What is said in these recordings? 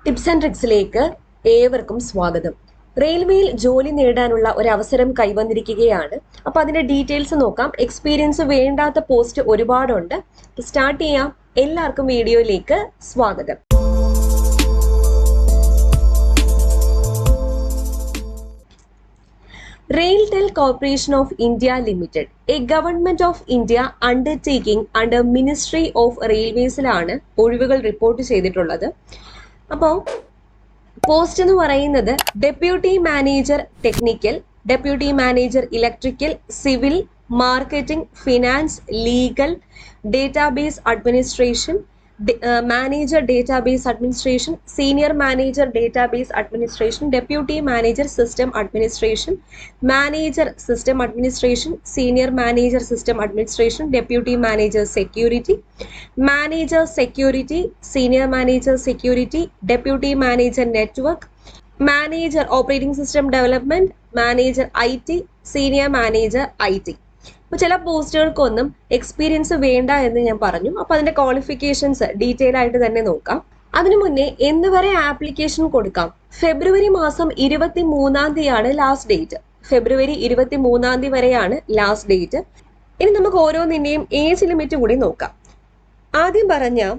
Tips and ട്രിക്സിലേക്ക് ഏവർക്കും സ്വാഗതം. റെയിൽവേയിൽ ജോലി നേടാനുള്ള ഒരു അവസരം കൈവന്നിരിക്കുകയാണ്. അപ്പൊ അതിന്റെ ഡീറ്റെയിൽസ് നോക്കാം. എക്സ്പീരിയൻസ് വേണ്ടാത്ത പോസ്റ്റ് ഒരുപാടുണ്ട്. സ്റ്റാർട്ട് ചെയ്യാം. എല്ലാവർക്കും വീഡിയോയിലേക്ക് സ്വാഗതം. Railtel Corporation of India Limited, a Government of India undertaking under Ministry of Railways-ലാണ് ഒഴിവുകൾ റിപ്പോർട്ട് ചെയ്തിട്ടുള്ളത്. അപ്പോൾ പോസ്റ്റ് എന്ന് പറയുന്നത് deputy manager technical, deputy manager electrical, civil, marketing, finance, legal, database administration, manager database administration, senior manager database administration, deputy manager system administration, manager system administration, senior manager system administration, deputy manager security, manager security, senior manager security, deputy manager network, manager operating system development, manager IT, senior manager IT. അപ്പോൾ ചില പോസ്റ്റുകൾക്കൊന്നും experience വേണ്ട എന്ന് ഞാൻ പറഞ്ഞു. അപ്പോൾ അതിന്റെ qualifications detail ആയിട്ട് തന്നെ നോക്കാം. അതിനു മുന്നേ എന്ന് വരെ ആപ്ലിക്കേഷൻ കൊടുക്കാം? ഫെബ്രുവരി മാസം 23-ാം തീയതിയാണ് ലാസ്റ്റ് ഡേറ്റ്. ഫെബ്രുവരി 23-ാം തീയതി വരെയാണ് ലാസ്റ്റ് ഡേറ്റ്. ഇനി നമുക്ക് ഓരോന്നിന്റെയും ഏജ് ലിമിറ്റ് കൂടി നോക്കാം. ആദ്യം പറഞ്ഞ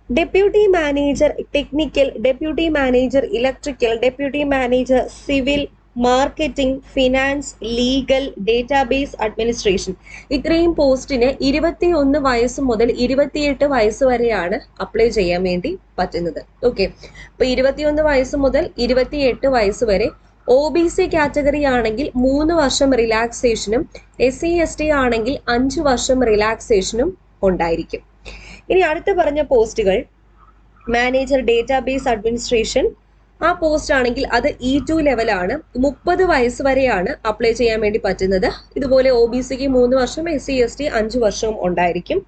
deputy manager technical, deputy manager electrical, deputy manager civil, marketing, finance, legal, database administration, ഇത്രയും പോസ്റ്റിന് 21 വയസ്സ് മുതൽ 28 വയസ്സ് വരെയാണ് അപ്ലൈ ചെയ്യാൻ വേണ്ടി പറ്റുന്നത്. ഓക്കെ, അപ്പൊ 21 വയസ്സ് മുതൽ 28 വയസ്സ് വരെ. OBC കാറ്റഗറി ആണെങ്കിൽ 3 വർഷം റിലാക്സേഷനും, SC/ST ആണെങ്കിൽ 5 വർഷം റിലാക്സേഷനും ഉണ്ടായിരിക്കും. ഇനി അടുത്ത പറഞ്ഞ പോസ്റ്റുകൾ മാനേജർ ഡേറ്റാബേസ് അഡ്മിനിസ്ട്രേഷൻ, ആ പോസ്റ്റ് ആണെങ്കിൽ അത് E2 ലെവലാണ്. 30 വയസ്സ് വരെയാണ് അപ്ലൈ ചെയ്യാൻ വേണ്ടി പറ്റുന്നത്. ഇതുപോലെ OBCക്ക് 3 വർഷം, SC/ST 5 വർഷവും ഉണ്ടായിരിക്കും.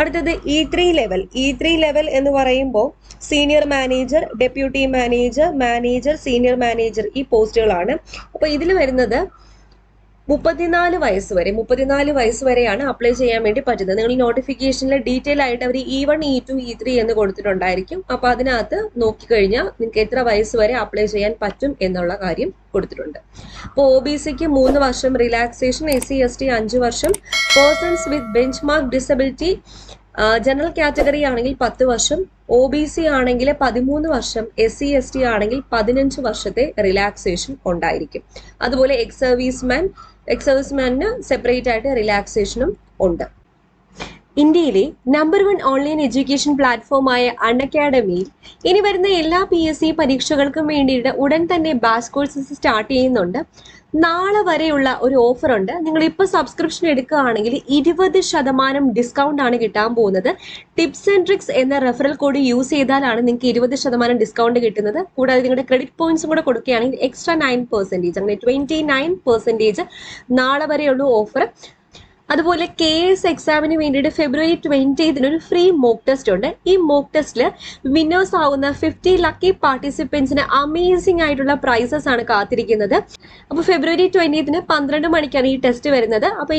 അടുത്തത് E3 ലെവൽ. E3 ലെവൽ എന്ന് പറയുമ്പോൾ senior manager, deputy manager, manager, senior manager, ഈ പോസ്റ്റുകളാണ്. അപ്പോൾ ഇതിൽ വരുന്നത് 34 വയസ്സ് വരെയാണ് അപ്ലൈ ചെയ്യാൻ വേണ്ടി പറ്റുന്നത്. നിങ്ങൾ നോട്ടിഫിക്കേഷനിൽ ഡീറ്റെയിൽ ആയിട്ട് അവർ E1, E2, E3 എന്ന് കൊടുത്തിട്ടുണ്ടായിരിക്കും. അപ്പോൾ അതിനകത്ത് നോക്കിക്കഴിഞ്ഞാൽ നിങ്ങൾക്ക് എത്ര വയസ്സ് വരെ അപ്ലൈ ചെയ്യാൻ പറ്റും എന്നുള്ള കാര്യം കൊടുത്തിട്ടുണ്ട്. അപ്പോൾ OBCക്ക് 3 വർഷം റിലാക്സേഷൻ, SC/ST 5 വർഷം, persons with benchmark disability, general category ആണെങ്കിൽ 10 വർഷം, OBC ആണെങ്കിൽ 13 വർഷം, SC/ST ആണെങ്കിൽ 15 വർഷത്തെ റിലാക്സേഷൻ ഉണ്ടായിരിക്കും. അതുപോലെ എക്സ് സർവീസ്മാന് സെപ്പറേറ്റ് ആയിട്ട് റിലാക്സേഷനും ഉണ്ട്. ഇന്ത്യയിലെ നമ്പർ 1 ഓൺലൈൻ എഡ്യൂക്കേഷൻ പ്ലാറ്റ്ഫോമായ അൺഅക്കാഡമിയിൽ ഇനി വരുന്ന എല്ലാ PSC പരീക്ഷകൾക്കും വേണ്ടിയിട്ട് ഉടൻ തന്നെ ബാച്ച് കോഴ്സസ് സ്റ്റാർട്ട് ചെയ്യുന്നുണ്ട്. നാളെ വരെയുള്ള ഒരു ഓഫർ ഉണ്ട്. നിങ്ങൾ ഇപ്പോൾ സബ്സ്ക്രിപ്ഷൻ എടുക്കുകയാണെങ്കിൽ 20% ഡിസ്കൗണ്ട് ആണ് കിട്ടാൻ പോകുന്നത്. ടിപ്സ് ആൻഡ് ട്രിക്സ് എന്ന റെഫറൽ കോഡ് യൂസ് ചെയ്താലാണ് നിങ്ങൾക്ക് 20% ഡിസ്കൗണ്ട് കിട്ടുന്നത്. കൂടാതെ നിങ്ങളുടെ ക്രെഡിറ്റ് പോയിന്റ്സും കൂടെ കൊടുക്കുകയാണെങ്കിൽ എക്സ്ട്രാ 9%, അങ്ങനെ 29% നാളെ വരെയുള്ള ഓഫർ. അതുപോലെ KS എക്സാമിന് വേണ്ടിയിട്ട് ഫെബ്രുവരി 20 ഒരു ഫ്രീ മോക്ക് ടെസ്റ്റ് ഉണ്ട്. ഈ മോക്ക് ടെസ്റ്റിൽ വിന്നേഴ്സ് ആവുന്ന 50 ലക്കി പാർട്ടിസിപ്പൻസിന് അമേസിംഗ് ആയിട്ടുള്ള പ്രൈസസ് ആണ് കാത്തിരിക്കുന്നത്. അപ്പോൾ ഫെബ്രുവരി 20 12 മണിക്കാണ് ഈ ടെസ്റ്റ് വരുന്നത്. അപ്പോൾ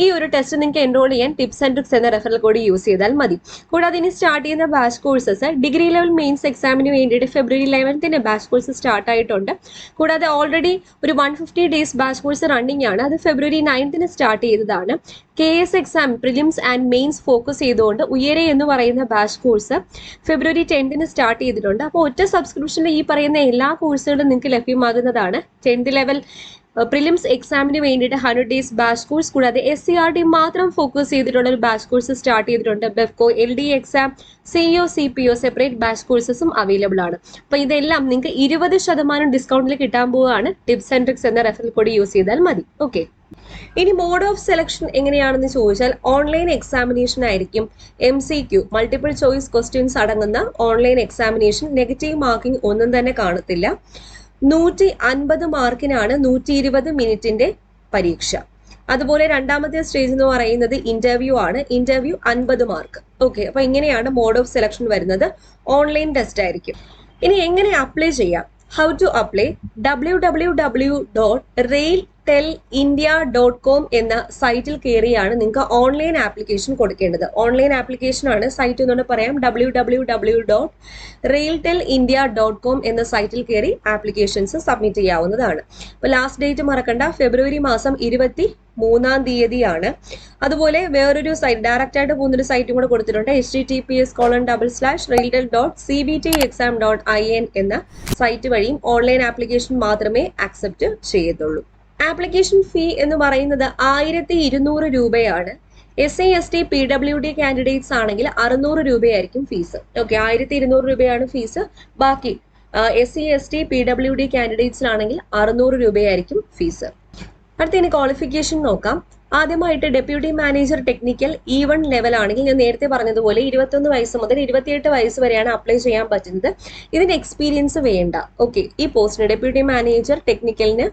ഈ ഒരു ടെസ്റ്റ് നിങ്ങൾക്ക് എൻറോൾ ചെയ്യാൻ ടിപ്സ് ആൻഡ് ട്രിക്സ് എന്ന റെഫറൽ കോഡ് യൂസ് ചെയ്താൽ മതി. കൂടാതെ ഇനി സ്റ്റാർട്ട് ചെയ്യുന്ന batch courses degree level mains എക്സാമിന് വേണ്ടിയിട്ട് ഫെബ്രുവരി 11 ബാച്ച് കോഴ്സ് സ്റ്റാർട്ട് ആയിട്ടുണ്ട്. കൂടാതെ ഓൾറെഡി ഒരു 150 ഡേയ്സ് ബാച്ച് കോഴ്സ് റണ്ണിംഗ് ആണ്. അത് ഫെബ്രുവരി 9 സ്റ്റാർട്ട് ചെയ്തതാണ്. KS exam prelims and mains focus ചെയ്തുകൊണ്ട് ഉയരെ എന്ന് പറയുന്ന ബാച്ച് കോഴ്സ് ഫെബ്രുവരി 10 സ്റ്റാർട്ട് ചെയ്തിട്ടുണ്ട്. അപ്പോൾ ഒറ്റ സബ്സ്ക്രിപ്ഷനിൽ ഈ പറയുന്ന എല്ലാ കോഴ്സുകളും നിങ്ങൾക്ക് ലഭ്യമാകുന്നതാണ്. 10th ലെവൽ പ്രിലിംസ് എക്സാമിന് വേണ്ടിയിട്ട് 100 ഡേയ്സ് ബാച്ച് കോഴ്സ്, കൂടാതെ SCRT മാത്രം ഫോക്കസ് ചെയ്തിട്ടുള്ള ഒരു ബാച്ച് കോഴ്സ് സ്റ്റാർട്ട് ചെയ്തിട്ടുണ്ട്. ബെഫ്കോ, LD exam, CO, CPO separate batch കോഴ്സസും അവൈലബിൾ ആണ്. അപ്പോൾ ഇതെല്ലാം നിങ്ങൾക്ക് 20% ഡിസ്കൗണ്ടിൽ കിട്ടാൻ പോവുകയാണ്. ടിപ്സ് ആൻഡ് ട്രിക്സ് എന്ന റെഫറൽ കോഡ് യൂസ് ചെയ്താൽ മതി. ഓക്കെ, ഇനി മോഡ് ഓഫ് സെലക്ഷൻ എങ്ങനെയാണെന്ന് ചോദിച്ചാൽ ഓൺലൈൻ എക്സാമിനേഷൻ ആയിരിക്കും. MCQ മൾട്ടിപ്പിൾ ചോയ്സ് ക്വസ്റ്റ്യൻസ് അടങ്ങുന്ന ഓൺലൈൻ എക്സാമിനേഷൻ. നെഗറ്റീവ് മാർക്കിംഗ് ഒന്നും തന്നെ കാണത്തില്ല. 150 മാർക്കിനാണ് 120 മിനിറ്റിന്റെ പരീക്ഷ. അതുപോലെ രണ്ടാമത്തെ സ്റ്റേജ് എന്ന് പറയുന്നത് ഇന്റർവ്യൂ ആണ്. Interview 50 mark. ഓക്കെ, അപ്പൊ ഇങ്ങനെയാണ് മോഡ് ഓഫ് സെലക്ഷൻ വരുന്നത്. ഓൺലൈൻ ടെസ്റ്റ് ആയിരിക്കും. ഇനി എങ്ങനെ അപ്ലൈ ചെയ്യാം? How to apply? www.railtel railtelindia.com എന്ന സൈറ്റിൽ കയറിയാണ് നിങ്ങൾക്ക് ഓൺലൈൻ ആപ്ലിക്കേഷൻ കൊടുക്കേണ്ടത്. ഓൺലൈൻ ആപ്ലിക്കേഷൻ ആണ്. സൈറ്റ് ഒന്നുകൂടെ പറയാം, www.railtelindia.com എന്ന സൈറ്റിൽ കയറി ആപ്ലിക്കേഷൻസ് സബ്മിറ്റ് ചെയ്യാവുന്നതാണ്. അപ്പോൾ ലാസ്റ്റ് ഡേറ്റ് മറക്കണ്ട, ഫെബ്രുവരി മാസം 23 അതുപോലെ വേറൊരു സൈറ്റ്, ഡയറക്റ്റ് ആയിട്ട് പോകുന്നൊരു സൈറ്റും കൂടെ കൊടുത്തിട്ടുണ്ട്, https://railtel.cbtexam.in എന്ന സൈറ്റ് വഴിയും ഓൺലൈൻ ആപ്ലിക്കേഷൻ മാത്രമേ ആക്സെപ്റ്റ് ചെയ്യത്തുള്ളൂ. ആപ്ലിക്കേഷൻ ഫീ എന്ന് പറയുന്നത് 1200 രൂപയാണ്. SC/ST PWD കാൻഡിഡേറ്റ്സ് ആണെങ്കിൽ 600 രൂപയായിരിക്കും ഫീസ്. ഓക്കെ, 1200 രൂപയാണ് ഫീസ്. ബാക്കി SC/ST PWD കാൻഡിഡേറ്റ്സിലാണെങ്കിൽ 600 രൂപയായിരിക്കും ഫീസ്. അടുത്ത ഇനി ക്വാളിഫിക്കേഷൻ നോക്കാം. ആദ്യമായിട്ട് deputy manager technical E1 level ആണെങ്കിൽ ഞാൻ നേരത്തെ പറഞ്ഞതുപോലെ 21 വയസ്സ് മുതൽ 28 വയസ്സ് വരെയാണ് അപ്ലൈ ചെയ്യാൻ പറ്റുന്നത്. ഇതിന് എക്സ്പീരിയൻസ് വേണ്ട. ഓക്കെ, ഈ പോസ്റ്റിന് ഡെപ്യൂട്ടി മാനേജർ ടെക്നിക്കലിന്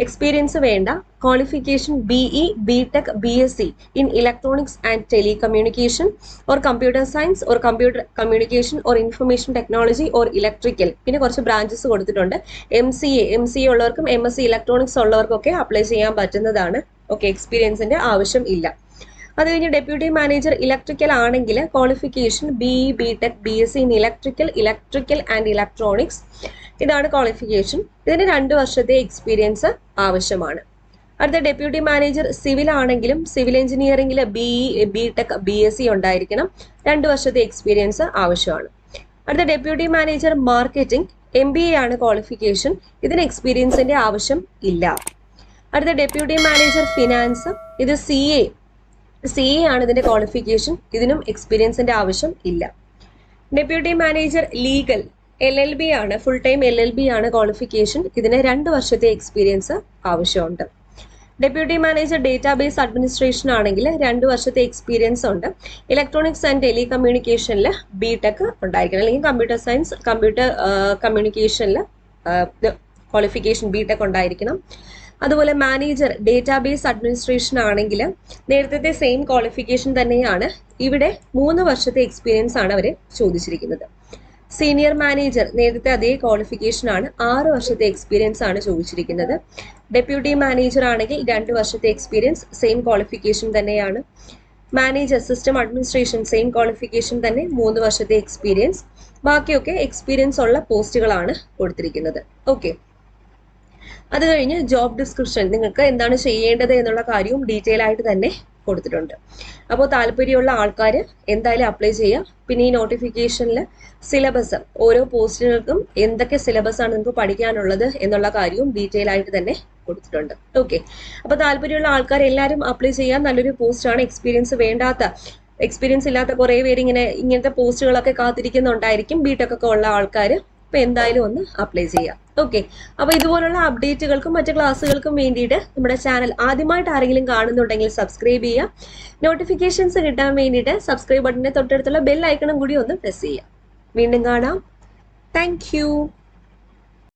എക്സ്പീരിയൻസ് വേണ്ട. Qualification BE, BTech, BSc in Electronics and Telecommunication or Computer Science or Computer Communication or Information Technology or Electrical. പിന്നെ കുറച്ച് ബ്രാഞ്ചസ് കൊടുത്തിട്ടുണ്ട്. MCA ഉള്ളവർക്കും MSc ഇലക്ട്രോണിക്സ് ഉള്ളവർക്കൊക്കെ അപ്ലൈ ചെയ്യാൻ പറ്റുന്നതാണ്. ഓക്കെ, എക്സ്പീരിയൻസിന്റെ ആവശ്യം ഇല്ല. അത് കഴിഞ്ഞ് ഡെപ്യൂട്ടി മാനേജർ ഇലക്ട്രിക്കൽ ആണെങ്കിൽ qualification BE, BTech, BSc in Electrical and Electronics. ഇതാണ് ക്വാളിഫിക്കേഷൻ. ഇതിന് 2 വർഷത്തെ എക്സ്പീരിയൻസ് ആവശ്യമാണ്. അടുത്ത ഡെപ്യൂട്ടി മാനേജർ സിവിൽ ആണെങ്കിലും സിവിൽ എഞ്ചിനീയറിംഗിൽ BE, BTech, BSc ഉണ്ടായിരിക്കണം. 2 വർഷത്തെ എക്സ്പീരിയൻസ് ആവശ്യമാണ്. അടുത്ത ഡെപ്യൂട്ടി മാനേജർ മാർക്കറ്റിംഗ് MBA ആണ് ക്വാളിഫിക്കേഷൻ. ഇതിന് എക്സ്പീരിയൻസിന്റെ ആവശ്യം ഇല്ല. അടുത്ത ഡെപ്യൂട്ടി മാനേജർ ഫിനാൻസ്, ഇത് CA ആണ് ഇതിന്റെ ക്വാളിഫിക്കേഷൻ. ഇതിനും എക്സ്പീരിയൻസിന്റെ ആവശ്യം ഇല്ല. ഡെപ്യൂട്ടി മാനേജർ ലീഗൽ LLB ആണ്, ഫുൾ ടൈം LLB ആണ് ക്വാളിഫിക്കേഷൻ. ഇതിന് 2 വർഷത്തെ എക്സ്പീരിയൻസ് ആവശ്യമുണ്ട്. ഡെപ്യൂട്ടി മാനേജർ ഡേറ്റാബേസ് അഡ്മിനിസ്ട്രേഷൻ ആണെങ്കിൽ 2 വർഷത്തെ എക്സ്പീരിയൻസ് ഉണ്ട്. ഇലക്ട്രോണിക്സ് ആൻഡ് ടെലികമ്മ്യൂണിക്കേഷനിൽ BTech ഉണ്ടായിരിക്കണം, അല്ലെങ്കിൽ കമ്പ്യൂട്ടർ സയൻസ് കമ്പ്യൂട്ടർ കമ്മ്യൂണിക്കേഷനിൽ ക്വാളിഫിക്കേഷൻ BTech ഉണ്ടായിരിക്കണം. അതുപോലെ മാനേജർ ഡേറ്റാബേസ് അഡ്മിനിസ്ട്രേഷൻ ആണെങ്കിൽ നേരത്തെ സെയിം ക്വാളിഫിക്കേഷൻ തന്നെയാണ്. ഇവിടെ 3 വർഷത്തെ എക്സ്പീരിയൻസ് ആണ് അവർ ചോദിച്ചിരിക്കുന്നത്. സീനിയർ മാനേജർ നേരത്തെ അതേ ക്വാളിഫിക്കേഷൻ ആണ്, 6 വർഷത്തെ എക്സ്പീരിയൻസ് ആണ് ചോദിച്ചിരിക്കുന്നത്. ഡെപ്യൂട്ടി മാനേജർ ആണെങ്കിൽ 2 വർഷത്തെ എക്സ്പീരിയൻസ്, സെയിം ക്വാളിഫിക്കേഷൻ തന്നെയാണ്. Manager system administration same qualification തന്നെ, 3 വർഷത്തെ എക്സ്പീരിയൻസ്. ബാക്കിയൊക്കെ എക്സ്പീരിയൻസ് ഉള്ള പോസ്റ്റുകളാണ് കൊടുത്തിരിക്കുന്നത്. ഓക്കെ, അത് കഴിഞ്ഞ് ജോബ് ഡിസ്ക്രിപ്ഷൻ, നിങ്ങൾക്ക് എന്താണ് ചെയ്യേണ്ടത് എന്നുള്ള കാര്യവും ഡീറ്റെയിൽ ആയിട്ട് തന്നെ കൊടുത്തിട്ടുണ്ട്. അപ്പോൾ താല്പര്യമുള്ള ആൾക്കാർ എന്തായാലും അപ്ലൈ ചെയ്യാം. പിന്നെ ഈ നോട്ടിഫിക്കേഷനിൽ സിലബസ്, ഓരോ പോസ്റ്റുകൾക്കും എന്തൊക്കെ സിലബസ് ആണ് നിങ്ങൾക്ക് പഠിക്കാനുള്ളത് എന്നുള്ള കാര്യവും ഡീറ്റെയിൽ ആയിട്ട് തന്നെ കൊടുത്തിട്ടുണ്ട്. ഓക്കെ, അപ്പോൾ താല്പര്യമുള്ള ആൾക്കാർ എല്ലാവരും അപ്ലൈ ചെയ്യാൻ. നല്ലൊരു പോസ്റ്റാണ്. എക്സ്പീരിയൻസ് ഇല്ലാത്ത കുറേ പേര് ഇങ്ങനത്തെ പോസ്റ്റുകളൊക്കെ കാത്തിരിക്കുന്നുണ്ടായിരിക്കും, BTech ഒക്കെ ഉള്ള ആൾക്കാർ. അപ്പോൾ എന്തായാലും ഒന്ന് അപ്ലൈ ചെയ്യാം. ഓക്കെ, അപ്പോൾ ഇതുപോലുള്ള അപ്ഡേറ്റുകൾക്കും മറ്റ് ക്ലാസ്സുകൾക്കും വേണ്ടിയിട്ട് നമ്മുടെ ചാനൽ ആദ്യമായിട്ട് ആരെങ്കിലും കാണുന്നുണ്ടെങ്കിൽ സബ്സ്ക്രൈബ് ചെയ്യുക. നോട്ടിഫിക്കേഷൻസ് കിട്ടാൻ വേണ്ടിയിട്ട് സബ്സ്ക്രൈബ് ബട്ടണിന്റെ തൊട്ടടുത്തുള്ള ബെൽ ഐക്കണും കൂടി ഒന്ന് പ്രസ് ചെയ്യുക. വീണ്ടും കാണാം. താങ്ക്